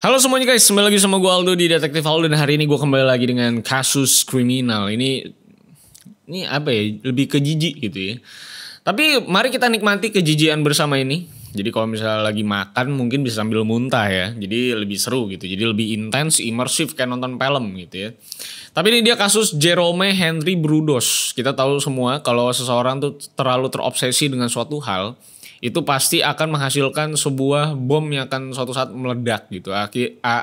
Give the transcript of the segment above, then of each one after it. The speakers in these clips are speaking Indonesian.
Halo semuanya guys, kembali lagi sama gue Aldo di Detektif Aldo. Dan hari ini gue kembali lagi dengan kasus kriminal. Ini apa ya, lebih ke jijik gitu ya. Tapi mari kita nikmati kejijian bersama ini. Jadi kalau misalnya lagi makan mungkin bisa sambil muntah ya. Jadi lebih seru gitu, jadi lebih intens, imersif kayak nonton film gitu ya. Tapi ini dia kasus Jerome Henry Brudos. Kita tahu semua kalau seseorang tuh terlalu terobsesi dengan suatu hal, itu pasti akan menghasilkan sebuah bom yang akan suatu saat meledak gitu.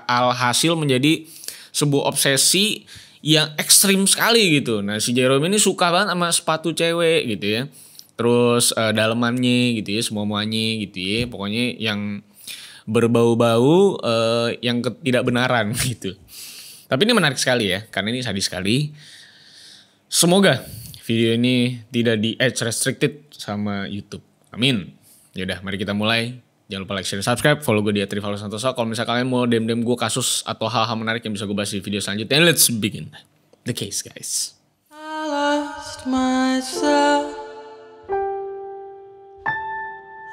Alhasil menjadi sebuah obsesi yang ekstrim sekali gitu. Nah si Jerome ini suka banget sama sepatu cewek gitu ya. Terus dalemannya gitu ya, semua-muanya gitu ya. Pokoknya yang berbau-bau yang ketidakbenaran gitu. Tapi ini menarik sekali ya, karena ini sadis sekali. Semoga video ini tidak di age restricted sama YouTube. Amin. Yaudah, mari kita mulai. Jangan lupa like, share, subscribe, follow gue di @rivaldosantoso. Kalau misalnya kalian mau DM gue kasus atau hal-hal menarik yang bisa gue bahas di video selanjutnya. And let's begin the case, guys. I lost myself.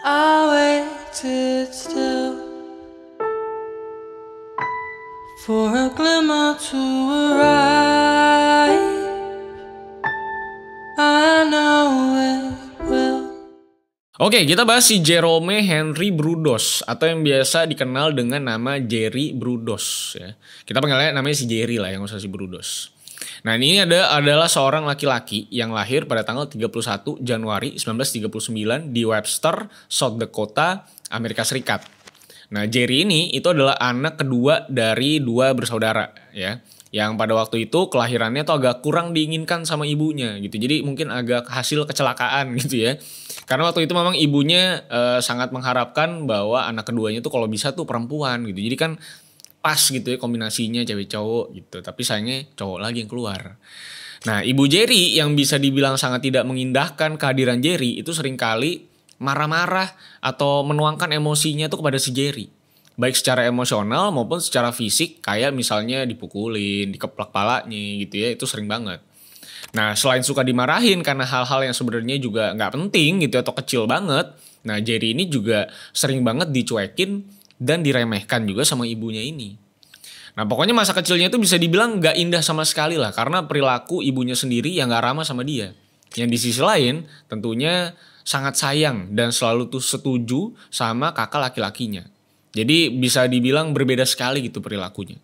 I waited still for a glimmer to arrive. I know it will. Oke, kita bahas si Jerome Henry Brudos atau yang biasa dikenal dengan nama Jerry Brudos ya. Kita panggilnya namanya si Jerry lah, yang usah si Brudos. Nah, ini adalah seorang laki-laki yang lahir pada tanggal 31 Januari 1939 di Webster, South Dakota, Amerika Serikat. Nah, Jerry ini itu adalah anak kedua dari dua bersaudara ya. Yang pada waktu itu kelahirannya tuh agak kurang diinginkan sama ibunya gitu. Jadi mungkin agak hasil kecelakaan gitu ya. Karena waktu itu memang ibunya sangat mengharapkan bahwa anak keduanya tuh kalau bisa tuh perempuan gitu. Jadi kan pas gitu ya kombinasinya cewek cowok gitu. Tapi sayangnya cowok lagi yang keluar. Nah, ibu Jerry yang bisa dibilang sangat tidak mengindahkan kehadiran Jerry itu seringkali marah-marah atau menuangkan emosinya tuh kepada si Jerry. Baik secara emosional maupun secara fisik, kayak misalnya dipukulin, dikeplak palanya gitu ya, itu sering banget. Nah, selain suka dimarahin karena hal-hal yang sebenarnya juga nggak penting gitu atau kecil banget, nah Jerry ini juga sering banget dicuekin dan diremehkan juga sama ibunya ini. Nah, pokoknya masa kecilnya itu bisa dibilang nggak indah sama sekali lah, karena perilaku ibunya sendiri yang nggak ramah sama dia. Yang di sisi lain tentunya sangat sayang dan selalu tuh setuju sama kakak laki-lakinya. Jadi bisa dibilang berbeda sekali gitu perilakunya.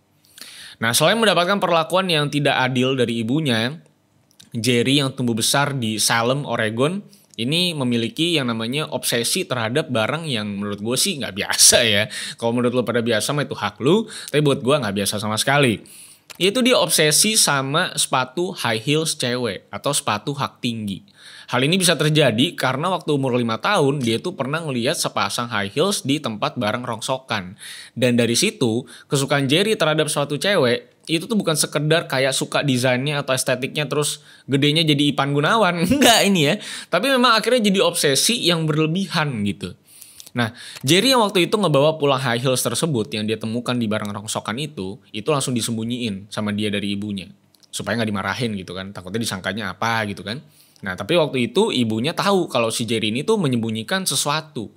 Nah, selain mendapatkan perlakuan yang tidak adil dari ibunya, Jerry yang tumbuh besar di Salem, Oregon, ini memiliki yang namanya obsesi terhadap barang yang menurut gue sih nggak biasa ya. Kalau menurut lo pada biasa mah itu hak lo, tapi buat gue nggak biasa sama sekali. Yaitu dia obsesi sama sepatu high heels cewek atau sepatu hak tinggi. Hal ini bisa terjadi karena waktu umur 5 tahun dia tuh pernah ngelihat sepasang high heels di tempat barang rongsokan. Dan dari situ kesukaan Jerry terhadap sepatu cewek itu tuh bukan sekedar kayak suka desainnya atau estetiknya terus gedenya jadi Ipan Gunawan. Enggak ini ya. Tapi memang akhirnya jadi obsesi yang berlebihan gitu. Nah, Jerry yang waktu itu ngebawa pulang high heels tersebut yang dia temukan di barang rongsokan itu langsung disembunyiin sama dia dari ibunya. Supaya nggak dimarahin gitu kan, takutnya disangkanya apa gitu kan. Nah, tapi waktu itu ibunya tahu kalau si Jerry ini tuh menyembunyikan sesuatu.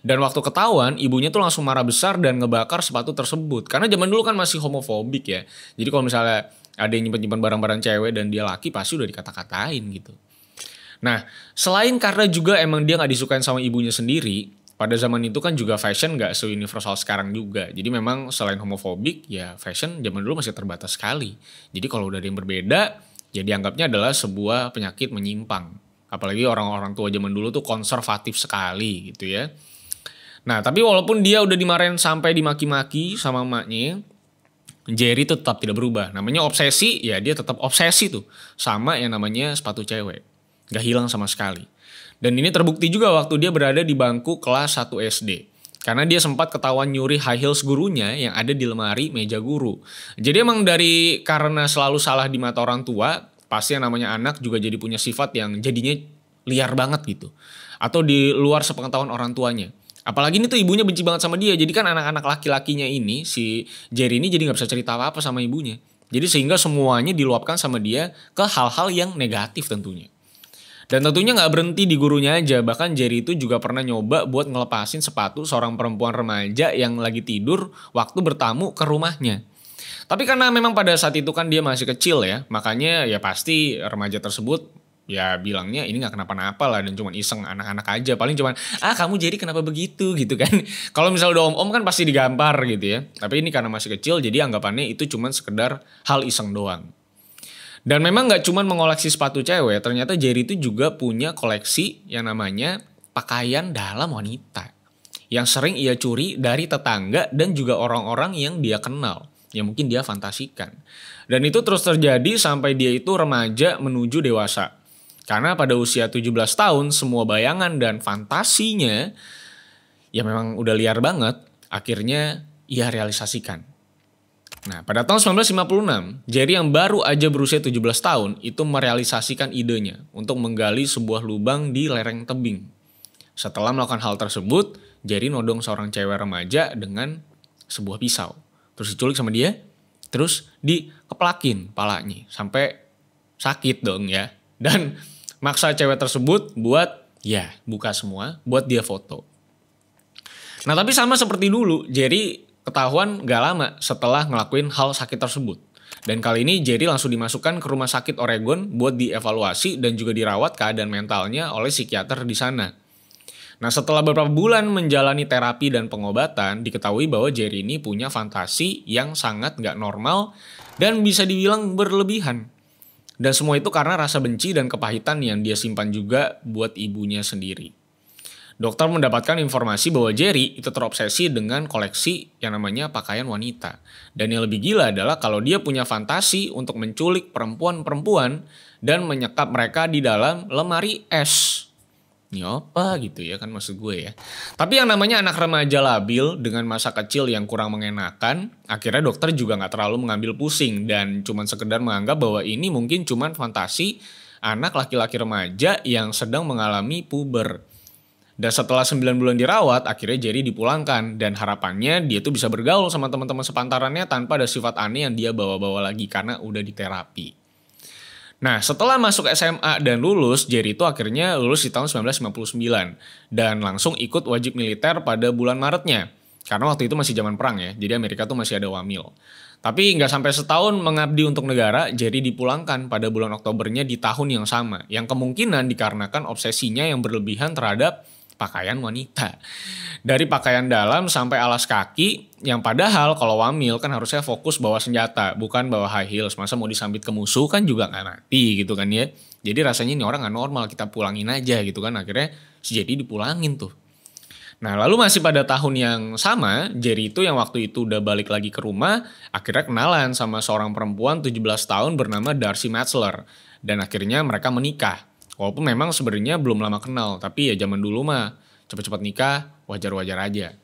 Dan waktu ketahuan, ibunya tuh langsung marah besar dan ngebakar sepatu tersebut. Karena zaman dulu kan masih homofobik ya. Jadi kalau misalnya ada yang nyimpen-nyimpen barang-barang cewek dan dia laki pasti udah dikata-katain gitu. Nah, selain karena juga emang dia gak disukain sama ibunya sendiri, pada zaman itu kan juga fashion gak se-universal sekarang juga. Jadi memang selain homofobik, ya fashion zaman dulu masih terbatas sekali. Jadi kalau udah ada yang berbeda, ya dianggapnya adalah sebuah penyakit menyimpang. Apalagi orang-orang tua zaman dulu tuh konservatif sekali gitu ya. Nah, tapi walaupun dia udah dimarahin sampai dimaki-maki sama emaknya, Jerry tuh tetap tidak berubah. Namanya obsesi, ya dia tetap obsesi tuh sama yang namanya sepatu cewek. Gak hilang sama sekali. Dan ini terbukti juga waktu dia berada di bangku kelas 1 SD. Karena dia sempat ketahuan nyuri high heels gurunya yang ada di lemari meja guru. Jadi emang karena selalu salah di mata orang tua, pasti yang namanya anak juga jadi punya sifat yang jadinya liar banget gitu. Atau di luar sepengetahuan orang tuanya. Apalagi ini tuh ibunya benci banget sama dia. Jadi kan anak-anak laki-lakinya ini, si Jerry ini jadi gak bisa cerita apa-apa sama ibunya. Jadi sehingga semuanya diluapkan sama dia ke hal-hal yang negatif tentunya. Dan tentunya nggak berhenti di gurunya aja, bahkan Jerry itu juga pernah nyoba buat ngelepasin sepatu seorang perempuan remaja yang lagi tidur waktu bertamu ke rumahnya. Tapi karena memang pada saat itu kan dia masih kecil ya, makanya ya pasti remaja tersebut ya bilangnya ini nggak kenapa-napa lah dan cuma iseng anak-anak aja. Paling cuma kamu Jerry kenapa begitu gitu kan. Kalau misalnya udah om-om kan pasti digampar gitu ya. Tapi ini karena masih kecil jadi anggapannya itu cuma sekedar hal iseng doang. Dan memang nggak cuma mengoleksi sepatu cewek, ternyata Jerry itu juga punya koleksi yang namanya pakaian dalam wanita. Yang sering ia curi dari tetangga dan juga orang-orang yang dia kenal, yang mungkin dia fantasikan. Dan itu terus terjadi sampai dia itu remaja menuju dewasa. Karena pada usia 17 tahun, semua bayangan dan fantasinya, ya memang udah liar banget, akhirnya ia realisasikan. Nah, pada tahun 1956, Jerry yang baru aja berusia 17 tahun itu merealisasikan idenya untuk menggali sebuah lubang di lereng tebing. Setelah melakukan hal tersebut, Jerry nodong seorang cewek remaja dengan sebuah pisau. Terus diculik sama dia, terus dikeplakin palanya sampai sakit dong ya. Dan maksa cewek tersebut buat ya buka semua, buat dia foto. Nah, tapi sama seperti dulu, Jerry ketahuan gak lama setelah ngelakuin hal sakit tersebut. Dan kali ini Jerry langsung dimasukkan ke rumah sakit Oregon buat dievaluasi dan juga dirawat keadaan mentalnya oleh psikiater di sana. Nah, setelah beberapa bulan menjalani terapi dan pengobatan, diketahui bahwa Jerry ini punya fantasi yang sangat gak normal dan bisa dibilang berlebihan. Dan semua itu karena rasa benci dan kepahitan yang dia simpan juga buat ibunya sendiri. Dokter mendapatkan informasi bahwa Jerry itu terobsesi dengan koleksi yang namanya pakaian wanita. Dan yang lebih gila adalah kalau dia punya fantasi untuk menculik perempuan-perempuan dan menyekap mereka di dalam lemari es. Ini apa gitu ya kan maksud gue ya. Tapi yang namanya anak remaja labil dengan masa kecil yang kurang mengenakan, akhirnya dokter juga gak terlalu mengambil pusing dan cuma sekedar menganggap bahwa ini mungkin cuma fantasi anak laki-laki remaja yang sedang mengalami puber. Dan setelah 9 bulan dirawat, akhirnya Jerry dipulangkan. Dan harapannya dia tuh bisa bergaul sama teman-teman sepantarannya tanpa ada sifat aneh yang dia bawa-bawa lagi karena udah diterapi. Nah, setelah masuk SMA dan lulus, Jerry itu akhirnya lulus di tahun 1959. Dan langsung ikut wajib militer pada bulan Maretnya. Karena waktu itu masih zaman perang ya, jadi Amerika tuh masih ada wamil. Tapi nggak sampai setahun mengabdi untuk negara, Jerry dipulangkan pada bulan Oktobernya di tahun yang sama. Yang kemungkinan dikarenakan obsesinya yang berlebihan terhadap pakaian wanita. Dari pakaian dalam sampai alas kaki, yang padahal kalau wamil kan harusnya fokus bawa senjata, bukan bawa high heels. Masa mau disambit ke musuh kan juga nggak mati gitu kan ya. Jadi rasanya ini orang nggak normal, kita pulangin aja gitu kan. Akhirnya si Jerry dipulangin tuh. Nah, lalu masih pada tahun yang sama, Jerry itu yang waktu itu udah balik lagi ke rumah, akhirnya kenalan sama seorang perempuan 17 tahun bernama Darcy Metzler. Dan akhirnya mereka menikah. Walaupun memang sebenarnya belum lama kenal, tapi ya zaman dulu mah cepet-cepet nikah wajar-wajar aja.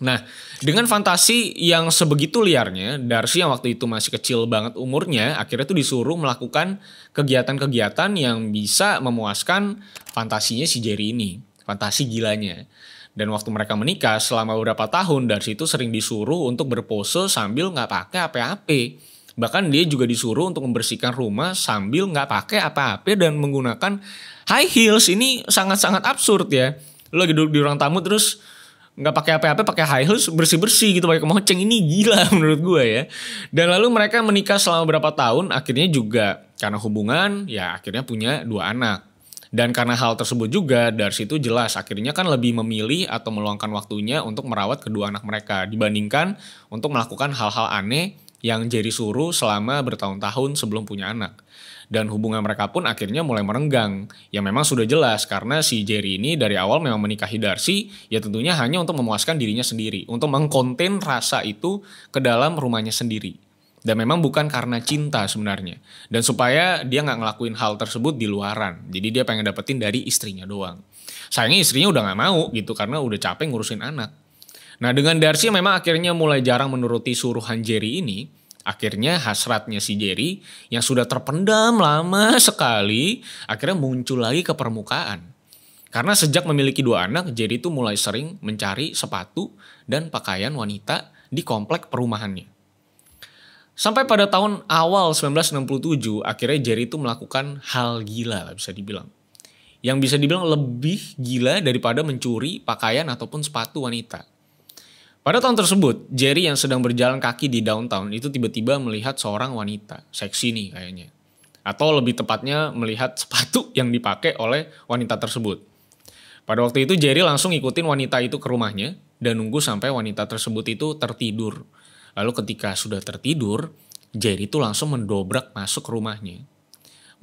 Nah, dengan fantasi yang sebegitu liarnya, Darcy yang waktu itu masih kecil banget umurnya, akhirnya tuh disuruh melakukan kegiatan-kegiatan yang bisa memuaskan fantasinya si Jerry ini, fantasi gilanya. Dan waktu mereka menikah selama beberapa tahun, Darcy itu sering disuruh untuk berpose sambil nggak pakai apa-apa. Bahkan dia juga disuruh untuk membersihkan rumah sambil nggak pakai apa-apa dan menggunakan high heels. Ini sangat-sangat absurd ya. Lu lagi duduk di ruang tamu terus nggak pakai apa-apa, pakai high heels bersih-bersih gitu pakai kemoceng. Ini gila menurut gue ya. Dan lalu mereka menikah selama beberapa tahun, akhirnya juga karena hubungan ya akhirnya punya 2 anak. Dan karena hal tersebut juga Darcy itu jelas akhirnya kan lebih memilih atau meluangkan waktunya untuk merawat kedua anak mereka dibandingkan untuk melakukan hal-hal aneh yang Jerry suruh selama bertahun-tahun sebelum punya anak. Dan hubungan mereka pun akhirnya mulai merenggang. Ya memang sudah jelas karena si Jerry ini dari awal memang menikahi Darcy ya tentunya hanya untuk memuaskan dirinya sendiri. Untuk mengkonten rasa itu ke dalam rumahnya sendiri. Dan memang bukan karena cinta sebenarnya. Dan supaya dia gak ngelakuin hal tersebut di luaran. Jadi dia pengen dapetin dari istrinya doang. Sayangnya istrinya udah gak mau gitu karena udah capek ngurusin anak. Nah, dengan Darcy memang akhirnya mulai jarang menuruti suruhan Jerry ini, akhirnya hasratnya si Jerry yang sudah terpendam lama sekali, akhirnya muncul lagi ke permukaan. Karena sejak memiliki 2 anak, Jerry itu mulai sering mencari sepatu dan pakaian wanita di komplek perumahannya. Sampai pada tahun awal 1967, akhirnya Jerry itu melakukan hal gila lah bisa dibilang. yang bisa dibilang lebih gila daripada mencuri pakaian ataupun sepatu wanita. Pada tahun tersebut, Jerry yang sedang berjalan kaki di downtown itu tiba-tiba melihat seorang wanita, seksi nih kayaknya. Atau lebih tepatnya melihat sepatu yang dipakai oleh wanita tersebut. Pada waktu itu Jerry langsung ikutin wanita itu ke rumahnya dan nunggu sampai wanita tersebut itu tertidur. Lalu ketika sudah tertidur, Jerry itu langsung mendobrak masuk ke rumahnya.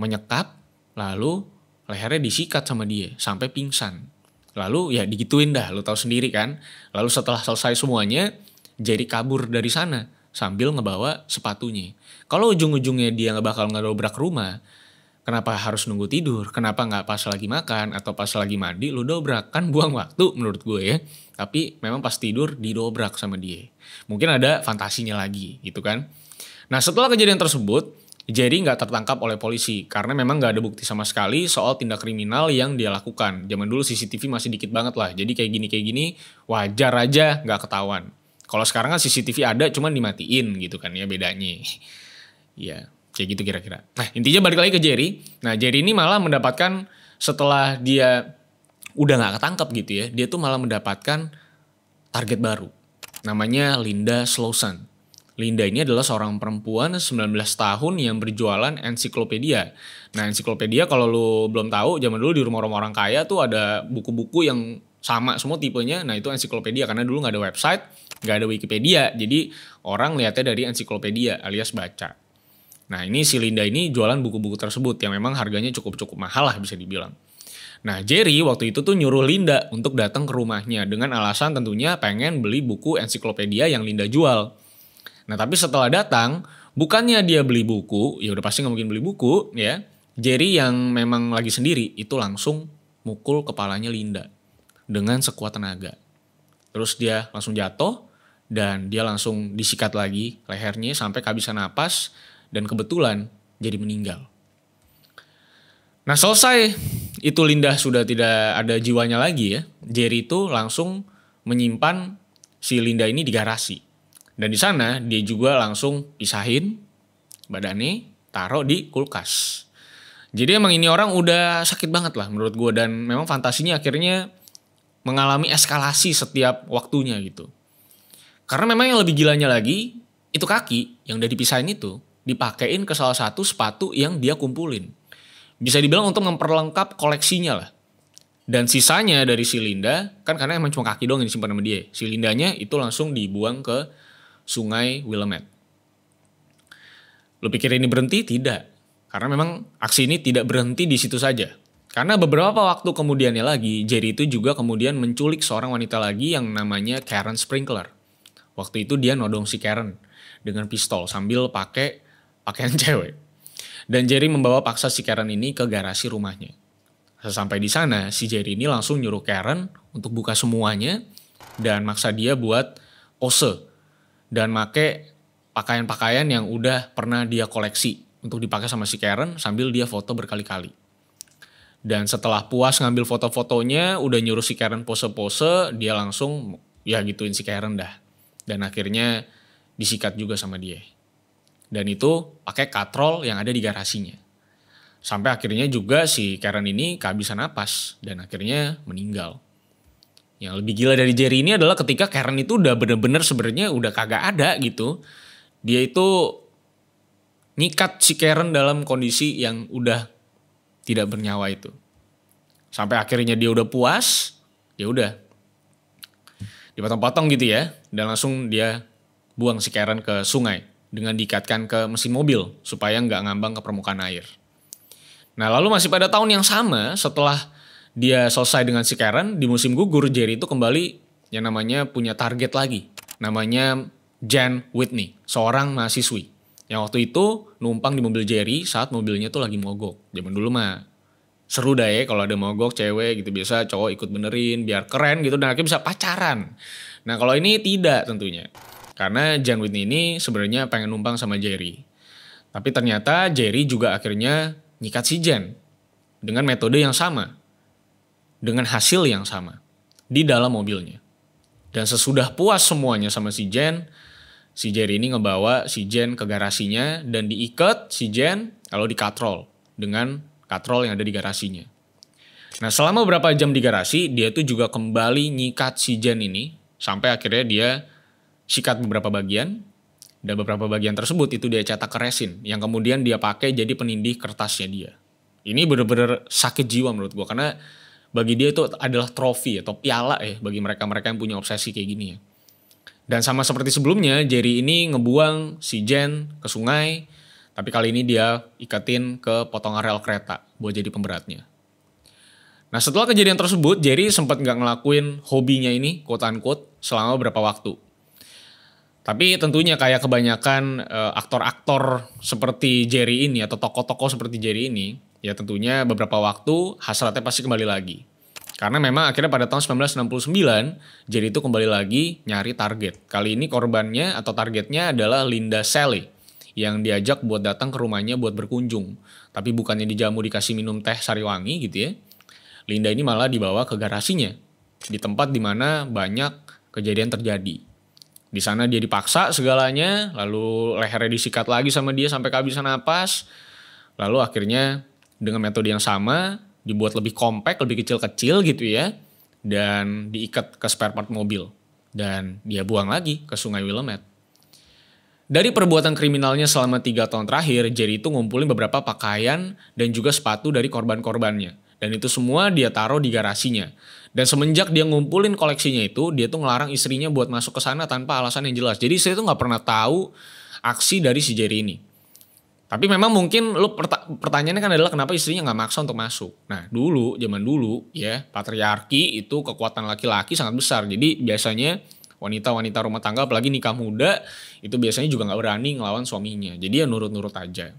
Menyekap, lalu lehernya disikat sama dia sampai pingsan. Lalu ya digituin dah, lu tahu sendiri kan. Lalu setelah selesai semuanya, Jerry kabur dari sana sambil ngebawa sepatunya. Kalau ujung-ujungnya dia nggak bakal ngedobrak rumah, kenapa harus nunggu tidur? Kenapa nggak pas lagi makan atau pas lagi mandi lu dobrak? Kan buang waktu menurut gue ya. Tapi memang pas tidur didobrak sama dia. Mungkin ada fantasinya lagi gitu kan. Nah setelah kejadian tersebut, Jerry nggak tertangkap oleh polisi karena memang nggak ada bukti sama sekali soal tindak kriminal yang dia lakukan. Zaman dulu CCTV masih dikit banget lah, jadi kayak gini wajar aja nggak ketahuan. Kalau sekarang kan CCTV ada cuman dimatiin gitu kan ya bedanya. Ya kayak gitu kira-kira. Nah intinya balik lagi ke Jerry. Nah Jerry ini malah mendapatkan setelah dia udah nggak ketangkep gitu ya, dia tuh malah mendapatkan target baru. Namanya Linda Slauson. Linda ini adalah seorang perempuan 19 tahun yang berjualan ensiklopedia. Nah ensiklopedia kalau lu belum tahu, zaman dulu di rumah-rumah orang kaya tuh ada buku-buku yang sama semua tipenya. Nah itu ensiklopedia karena dulu gak ada website, gak ada Wikipedia. Jadi orang lihatnya dari ensiklopedia alias baca. Nah ini si Linda ini jualan buku-buku tersebut yang memang harganya cukup mahal lah bisa dibilang. Nah Jerry waktu itu tuh nyuruh Linda untuk datang ke rumahnya dengan alasan tentunya pengen beli buku ensiklopedia yang Linda jual. Nah tapi setelah datang, bukannya dia beli buku, ya udah pasti gak mungkin beli buku ya. Jerry yang memang lagi sendiri itu langsung mukul kepalanya Linda dengan sekuat tenaga. Terus dia langsung jatuh dan dia langsung disikat lagi lehernya sampai kehabisan napas dan kebetulan jadi meninggal. Nah selesai itu Linda sudah tidak ada jiwanya lagi ya. Jerry itu langsung menyimpan si Linda ini di garasi. Dan di sana dia juga langsung pisahin badannya, taruh di kulkas. Jadi emang ini orang udah sakit banget lah menurut gue. Dan memang fantasinya akhirnya mengalami eskalasi setiap waktunya gitu. Karena memang yang lebih gilanya lagi, itu kaki yang udah dipisahin itu dipakein ke salah satu sepatu yang dia kumpulin. Bisa dibilang untuk memperlengkap koleksinya lah. Dan sisanya dari si Linda, kan karena emang cuma kaki doang yang disimpan sama dia. Si Lindanya itu langsung dibuang ke Sungai Willamette. Lu pikir ini berhenti? Tidak. Karena memang aksi ini tidak berhenti di situ saja. Karena beberapa waktu kemudiannya lagi, Jerry itu juga kemudian menculik seorang wanita lagi yang namanya Karen Sprinkler. Waktu itu dia nodong si Karen dengan pistol sambil pakai pakaian cewek. Dan Jerry membawa paksa si Karen ini ke garasi rumahnya. Sesampai di sana, si Jerry ini langsung nyuruh Karen untuk buka semuanya dan maksa dia buat pose. Dan make pakaian-pakaian yang udah pernah dia koleksi untuk dipakai sama si Karen sambil dia foto berkali-kali. Dan setelah puas ngambil foto-fotonya, udah nyuruh si Karen pose-pose, dia langsung ya gituin si Karen dah. Dan akhirnya disikat juga sama dia. Dan itu pakai katrol yang ada di garasinya. Sampai akhirnya juga si Karen ini kehabisan napas dan akhirnya meninggal. Yang lebih gila dari Jerry ini adalah ketika Karen itu udah bener-bener sebenarnya udah kagak ada gitu. Dia itu nyikat si Karen dalam kondisi yang udah tidak bernyawa itu. Sampai akhirnya dia udah puas, ya udah dipotong-potong gitu ya. Dan langsung dia buang si Karen ke sungai dengan diikatkan ke mesin mobil supaya nggak ngambang ke permukaan air. Nah lalu masih pada tahun yang sama setelah dia selesai dengan si Karen, di musim gugur Jerry itu kembali yang namanya punya target lagi. Namanya Jan Whitney, seorang mahasiswi. Yang waktu itu numpang di mobil Jerry saat mobilnya tuh lagi mogok. Zaman dulu mah seru dah ya kalau ada mogok cewek gitu. Biasa cowok ikut benerin biar keren gitu dan akhirnya bisa pacaran. Nah kalau ini tidak tentunya. Karena Jan Whitney ini sebenarnya pengen numpang sama Jerry. Tapi ternyata Jerry juga akhirnya nyikat si Jan. Dengan metode yang sama. Dengan hasil yang sama di dalam mobilnya. Dan sesudah puas semuanya sama si Jen, si Jerry ini ngebawa si Jen ke garasinya dan diikat si Jen lalu dikatrol dengan katrol yang ada di garasinya. Nah selama beberapa jam di garasi, dia tuh juga kembali nyikat si Jen ini, sampai akhirnya dia sikat beberapa bagian, dan beberapa bagian tersebut itu dia cetak ke resin, yang kemudian dia pakai jadi penindih kertasnya dia. Ini bener-bener sakit jiwa menurut gue, karena bagi dia itu adalah trofi atau piala ya, bagi mereka-mereka yang punya obsesi kayak gini ya. Dan sama seperti sebelumnya, Jerry ini ngebuang si Jen ke sungai, tapi kali ini dia ikatin ke potongan rel kereta buat jadi pemberatnya. Nah setelah kejadian tersebut, Jerry sempat nggak ngelakuin hobinya ini, quote unquote, selama beberapa waktu. Tapi tentunya kayak kebanyakan aktor-aktor seperti Jerry ini atau tokoh-tokoh seperti Jerry ini, ya tentunya beberapa waktu hasratnya pasti kembali lagi. Karena memang akhirnya pada tahun 1969, Jerry itu kembali lagi nyari target. Kali ini korbannya atau targetnya adalah Linda Sally, yang diajak buat datang ke rumahnya buat berkunjung. Tapi bukannya dijamu dikasih minum teh sariwangi gitu ya. Linda ini malah dibawa ke garasinya, di tempat dimana banyak kejadian terjadi. Di sana dia dipaksa segalanya, lalu lehernya disikat lagi sama dia sampai kehabisan napas. Lalu akhirnya dengan metode yang sama, dibuat lebih compact, lebih kecil-kecil gitu ya. Dan diikat ke spare part mobil. Dan dia buang lagi ke Sungai Willamette. Dari perbuatan kriminalnya selama 3 tahun terakhir, Jerry itu ngumpulin beberapa pakaian dan juga sepatu dari korban-korbannya. Dan itu semua dia taruh di garasinya. Dan semenjak dia ngumpulin koleksinya itu, dia tuh ngelarang istrinya buat masuk ke sana tanpa alasan yang jelas. Jadi saya tuh nggak pernah tahu aksi dari si Jerry ini. Tapi memang mungkin pertanyaannya kan adalah kenapa istrinya nggak maksa untuk masuk. Nah zaman dulu ya, patriarki itu kekuatan laki-laki sangat besar. Jadi biasanya wanita-wanita rumah tangga apalagi nikah muda itu biasanya juga nggak berani ngelawan suaminya. Jadi ya nurut-nurut aja.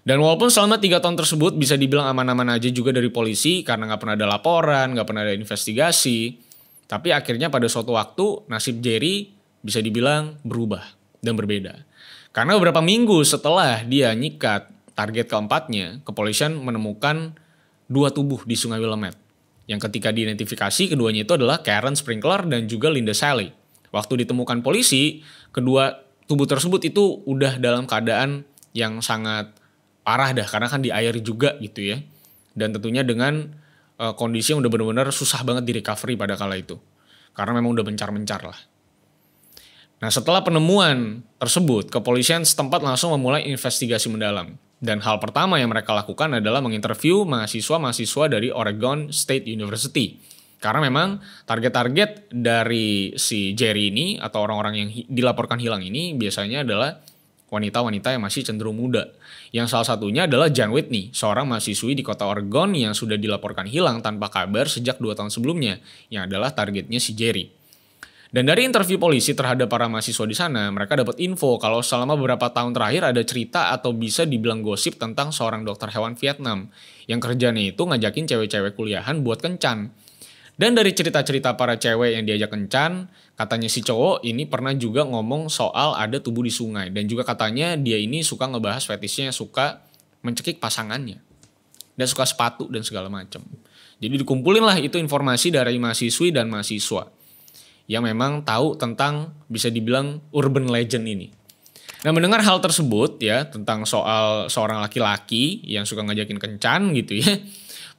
Dan walaupun selama 3 tahun tersebut bisa dibilang aman-aman aja juga dari polisi karena nggak pernah ada laporan, nggak pernah ada investigasi. Tapi akhirnya pada suatu waktu nasib Jerry bisa dibilang berubah dan berbeda. Karena beberapa minggu setelah dia nyikat target keempatnya, kepolisian menemukan 2 tubuh di Sungai Willamette. Yang ketika diidentifikasi keduanya itu adalah Karen Sprinkler dan juga Linda Sally. Waktu ditemukan polisi, kedua tubuh tersebut itu udah dalam keadaan yang sangat parah dah karena kan di air juga gitu ya. Dan tentunya dengan kondisi yang udah benar-benar susah banget di recovery pada kala itu. Karena memang udah mencar-mencar lah. Nah setelah penemuan tersebut, kepolisian setempat langsung memulai investigasi mendalam. Dan hal pertama yang mereka lakukan adalah menginterview mahasiswa-mahasiswa dari Oregon State University. Karena memang target-target dari si Jerry ini atau orang-orang yang dilaporkan hilang ini biasanya adalah wanita-wanita yang masih cenderung muda. Yang salah satunya adalah Jan Whitney, seorang mahasiswi di kota Oregon yang sudah dilaporkan hilang tanpa kabar sejak 2 tahun sebelumnya, yang adalah targetnya si Jerry. Dan dari interview polisi terhadap para mahasiswa di sana, mereka dapat info kalau selama beberapa tahun terakhir ada cerita atau bisa dibilang gosip tentang seorang dokter hewan Vietnam, yang kerjanya itu ngajakin cewek-cewek kuliahan buat kencan. Dan dari cerita-cerita para cewek yang diajak kencan, katanya si cowok ini pernah juga ngomong soal ada tubuh di sungai. Dan juga katanya dia ini suka ngebahas fetishnya, suka mencekik pasangannya. Dan suka sepatu dan segala macam. Jadi dikumpulin lah itu informasi dari mahasiswi dan mahasiswa. Yang memang tahu tentang bisa dibilang urban legend ini. Nah mendengar hal tersebut ya, tentang soal seorang laki-laki yang suka ngajakin kencan gitu ya.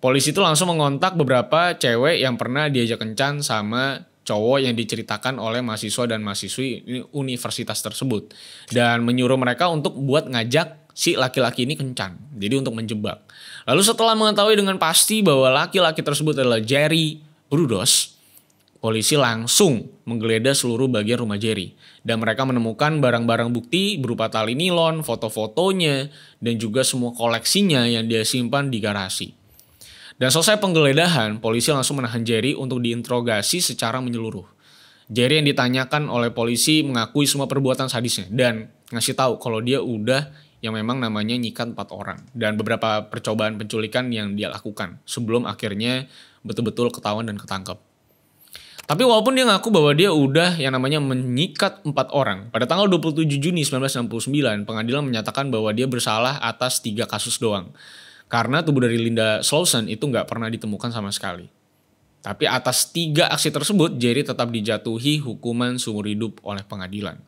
Polisi itu langsung mengontak beberapa cewek yang pernah diajak kencan sama cowok yang diceritakan oleh mahasiswa dan mahasiswi universitas tersebut. Dan menyuruh mereka untuk buat ngajak si laki-laki ini kencan. Jadi untuk menjebak. Lalu setelah mengetahui dengan pasti bahwa laki-laki tersebut adalah Jerry Brudos, polisi langsung menggeledah seluruh bagian rumah Jerry. Dan mereka menemukan barang-barang bukti berupa tali nilon, foto-fotonya, dan juga semua koleksinya yang dia simpan di garasi. Dan selesai penggeledahan, polisi langsung menahan Jerry untuk diinterogasi secara menyeluruh. Jerry yang ditanyakan oleh polisi mengakui semua perbuatan sadisnya dan ngasih tahu kalau dia udah yang memang namanya nyikat 4 orang. Dan beberapa percobaan penculikan yang dia lakukan sebelum akhirnya betul-betul ketahuan dan ketangkep. Tapi walaupun dia ngaku bahwa dia udah yang namanya menyikat 4 orang, pada tanggal 27 Juni 1969, pengadilan menyatakan bahwa dia bersalah atas 3 kasus doang. Karena tubuh dari Linda Slauson itu nggak pernah ditemukan sama sekali. Tapi atas 3 aksi tersebut, Jerry tetap dijatuhi hukuman seumur hidup oleh pengadilan.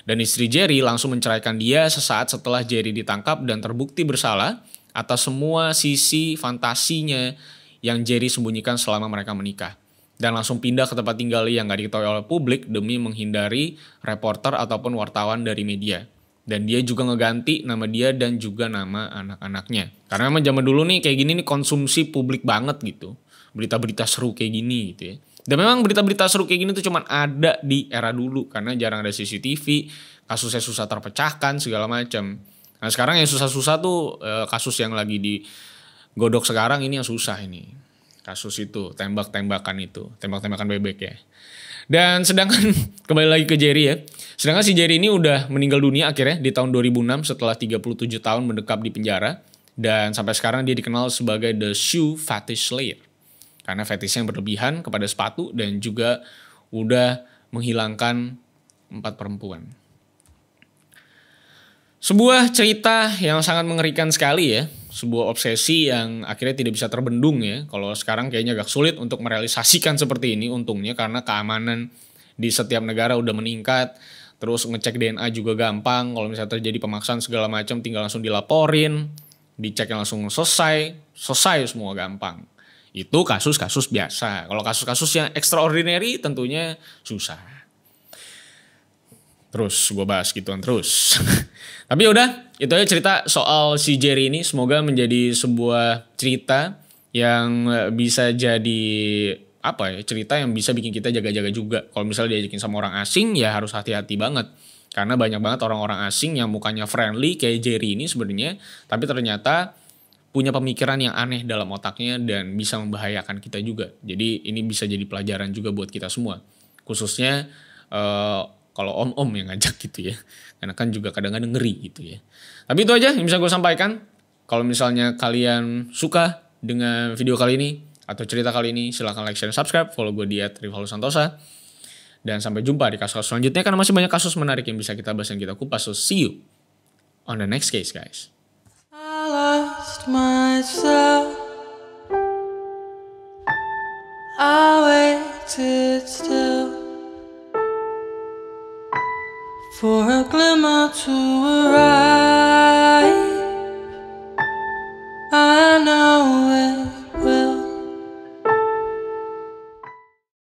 Dan istri Jerry langsung menceraikan dia sesaat setelah Jerry ditangkap dan terbukti bersalah atas semua sisi fantasinya yang Jerry sembunyikan selama mereka menikah. Dan langsung pindah ke tempat tinggal yang gak diketahui oleh publik demi menghindari reporter ataupun wartawan dari media. Dan dia juga ngeganti nama dia dan juga nama anak-anaknya. Karena memang zaman dulu nih kayak gini nih konsumsi publik banget gitu. Berita-berita seru kayak gini gitu ya. Dan memang berita-berita seru kayak gini tuh cuman ada di era dulu. Karena jarang ada CCTV, kasusnya susah terpecahkan segala macam. Nah sekarang yang susah-susah tuh kasus yang lagi digodok sekarang ini yang susah ini. Kasus itu, tembak-tembakan bebek ya. Dan sedangkan, kembali lagi ke Jerry ya. Sedangkan si Jerry ini udah meninggal dunia akhirnya di tahun 2006 setelah 37 tahun mendekam di penjara. Dan sampai sekarang dia dikenal sebagai The Shoe Fetish Slayer. Karena fetishnya yang berlebihan kepada sepatu dan juga udah menghilangkan 4 perempuan. Sebuah cerita yang sangat mengerikan sekali ya. Sebuah obsesi yang akhirnya tidak bisa terbendung ya. Kalau sekarang kayaknya agak sulit untuk merealisasikan seperti ini untungnya. Karena keamanan di setiap negara udah meningkat. Terus ngecek DNA juga gampang. Kalau misalnya terjadi pemaksaan segala macam tinggal langsung dilaporin. Dicek langsung selesai. Selesai semua gampang. Itu kasus-kasus biasa. Kalau kasus-kasus yang extraordinary tentunya susah. Terus gue bahas gituan terus. Tapi udah, itu aja cerita soal si Jerry ini. Semoga menjadi sebuah cerita yang bisa jadi cerita yang bisa bikin kita jaga-jaga juga. Kalau misalnya diajakin sama orang asing ya harus hati-hati banget. Karena banyak banget orang-orang asing yang mukanya friendly kayak Jerry ini sebenarnya, tapi ternyata punya pemikiran yang aneh dalam otaknya dan bisa membahayakan kita juga. Jadi ini bisa jadi pelajaran juga buat kita semua. Khususnya kalau om-om yang ngajak gitu ya. Karena kan juga kadang-kadang ngeri gitu ya. Tapi itu aja yang bisa gue sampaikan. Kalau misalnya kalian suka dengan video kali ini atau cerita kali ini, silahkan like, share, dan subscribe. Follow gue di @rivaldosantosa. Dan sampai jumpa di kasus selanjutnya karena masih banyak kasus menarik yang bisa kita bahas dan kita kupas. So see you on the next case guys. I lost myself. I waited still for a glimmer to arrive.